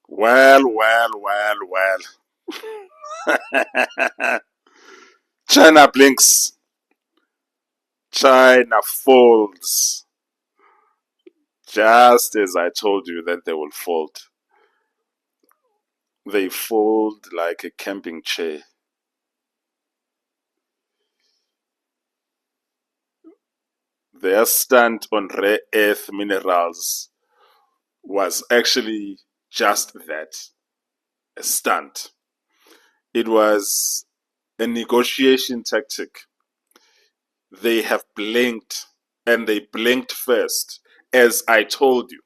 Well, well, well. China blinks. China folds. Just as I told you that they will fold. They fold like a camping chair. Their stand on rare earth minerals was actually just that, a stunt. It was a negotiation tactic. They have blinked, and they blinked first, as I told you.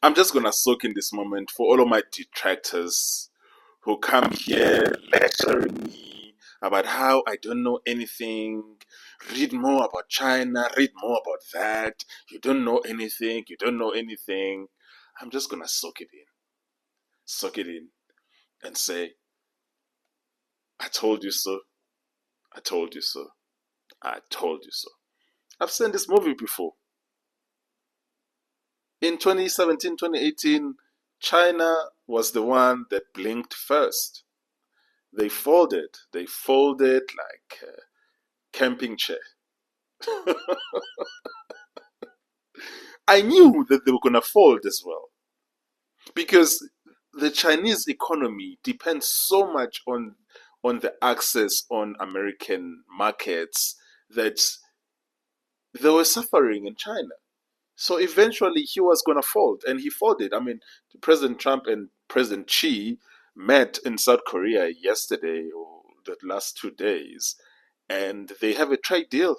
I'm just gonna soak in this moment for all of my detractors who come here lecturing me about how I don't know anything. Read more about China, read more about that. You don't know anything, you don't know anything. I'm just gonna soak it in, and say, I told you so, I told you so, I told you so. I've seen this movie before. In 2017, 2018, China was the one that blinked first. They folded. They folded like a camping chair. I knew that they were going to fold as well because the Chinese economy depends so much on the access on American markets that they were suffering in China. So eventually he was going to fold, and he folded. I mean, President Trump and President Xi met in South Korea yesterday or the last 2 days, and they have a trade deal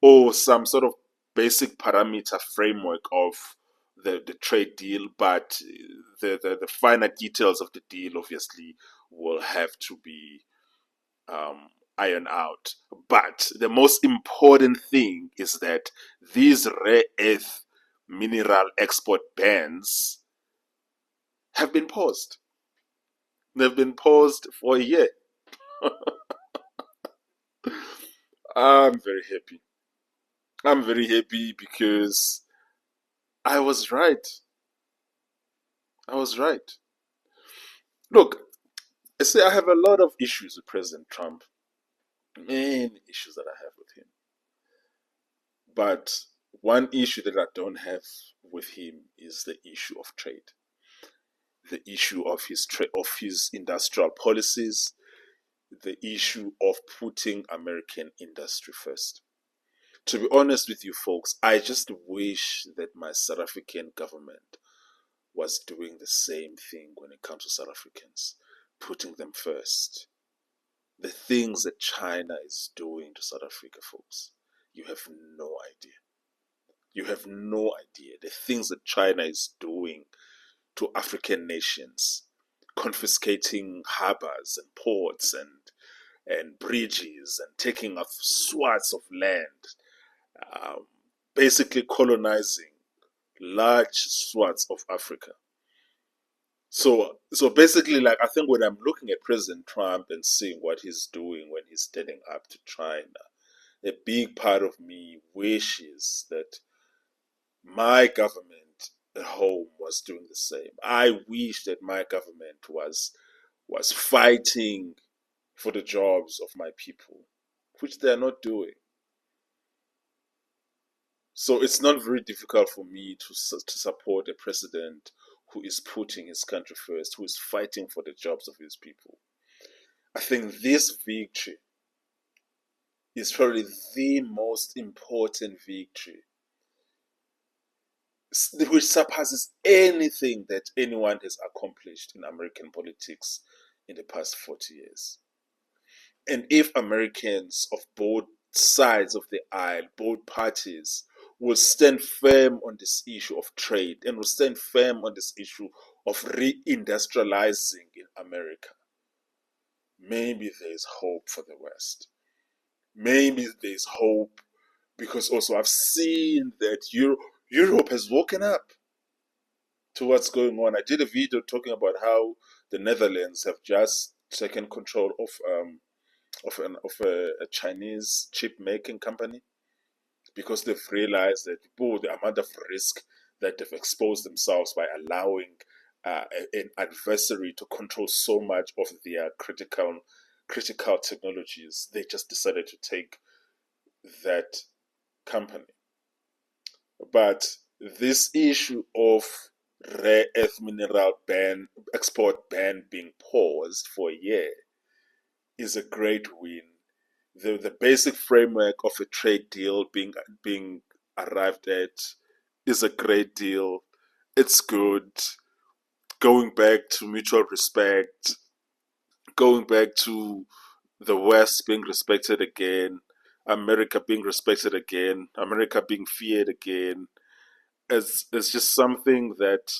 or some sort of basic parameter framework of the trade deal, but the finer details of the deal obviously will have to be um, ironed out. But the most important thing is that these rare earth mineral export bans have been paused. They've been paused for a year. I'm very happy. I'm very happy because I was right. I was right. Look, I say I have a lot of issues with President Trump. Many issues that I have with him. But one issue that I don't have with him is the issue of trade. The issue of his industrial policies, the issue of putting American industry first. To be honest with you folks, I just wish that my South African government was doing the same thing when it comes to South Africans, putting them first. The things that China is doing to South Africa, folks, you have no idea. You have no idea the things that China is doing to African nations, confiscating harbors and ports and bridges and taking up swaths of land, um, basically colonizing large swaths of Africa. So basically, like, I think when I'm looking at President Trump and seeing what he's doing when he's standing up to China, a big part of me wishes that my government at home was doing the same. I wish that my government was fighting for the jobs of my people, which they are not doing. So it's not very difficult for me to support a president who is putting his country first, who is fighting for the jobs of his people. I think this victory is probably the most important victory, which surpasses anything that anyone has accomplished in American politics in the past 40 years. And if Americans of both sides of the aisle, both parties, will stand firm on this issue of trade and will stand firm on this issue of reindustrializing in America, maybe there's hope for the West. Maybe there's hope because also I've seen that Europe has woken up to what's going on. I did a video talking about how the Netherlands have just taken control of a Chinese chip making company because they've realized that the amount of risk that have exposed themselves by allowing an adversary to control so much of their critical technologies. They just decided to take that company. But this issue of rare earth mineral export ban being paused for a year is a great win. The basic framework of a trade deal being arrived at is a great deal. It's good. Going back to mutual respect, going back to the West being respected again, America being respected again, America being feared again. It's just something that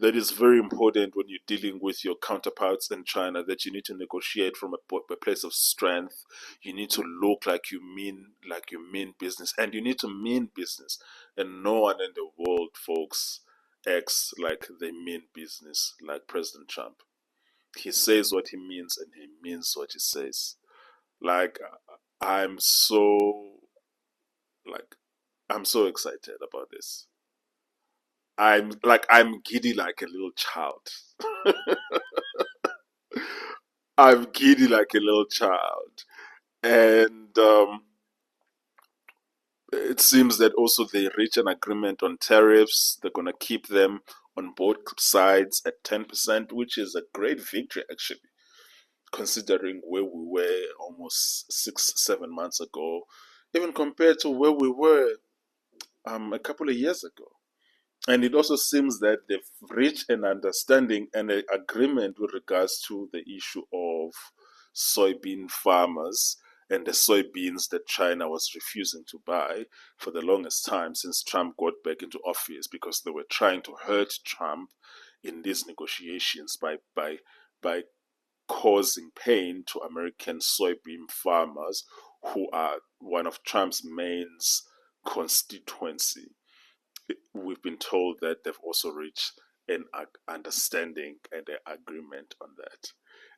is very important when you're dealing with your counterparts in China, that you need to negotiate from a place of strength. You need to look like you mean business, and you need to mean business. And no one in the world, folks, acts like they mean business like President Trump. He says what he means, and he means what he says. Like I'm so like I'm so excited about this. I'm giddy like a little child. I'm giddy like a little child. And it seems that also they reach an agreement on tariffs. They're going to keep them on both sides at 10%, which is a great victory, actually, considering where we were almost 6, 7 months ago, even compared to where we were a couple of years ago. And it also seems that they've reached an understanding and an agreement with regards to the issue of soybean farmers and the soybeans that China was refusing to buy for the longest time since Trump got back into office, because they were trying to hurt Trump in these negotiations by causing pain to American soybean farmers, who are one of Trump's main constituency. We've been told that they've also reached an understanding and an agreement on that.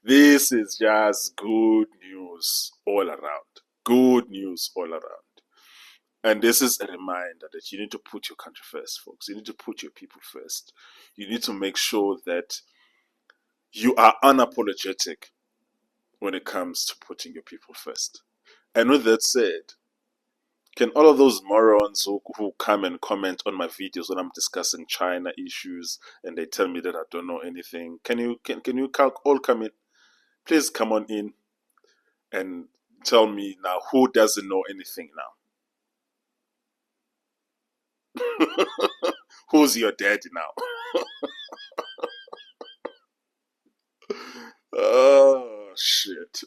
This is just good news all around. Good news all around. And this is a reminder that you need to put your country first, folks. You need to put your people first. You need to make sure that you are unapologetic when it comes to putting your people first. And with that said, can all of those morons who come and comment on my videos when I'm discussing China issues and they tell me that I don't know anything, can you all come in? Please come on in and tell me now, who doesn't know anything now? Who's your daddy now? Oh shit.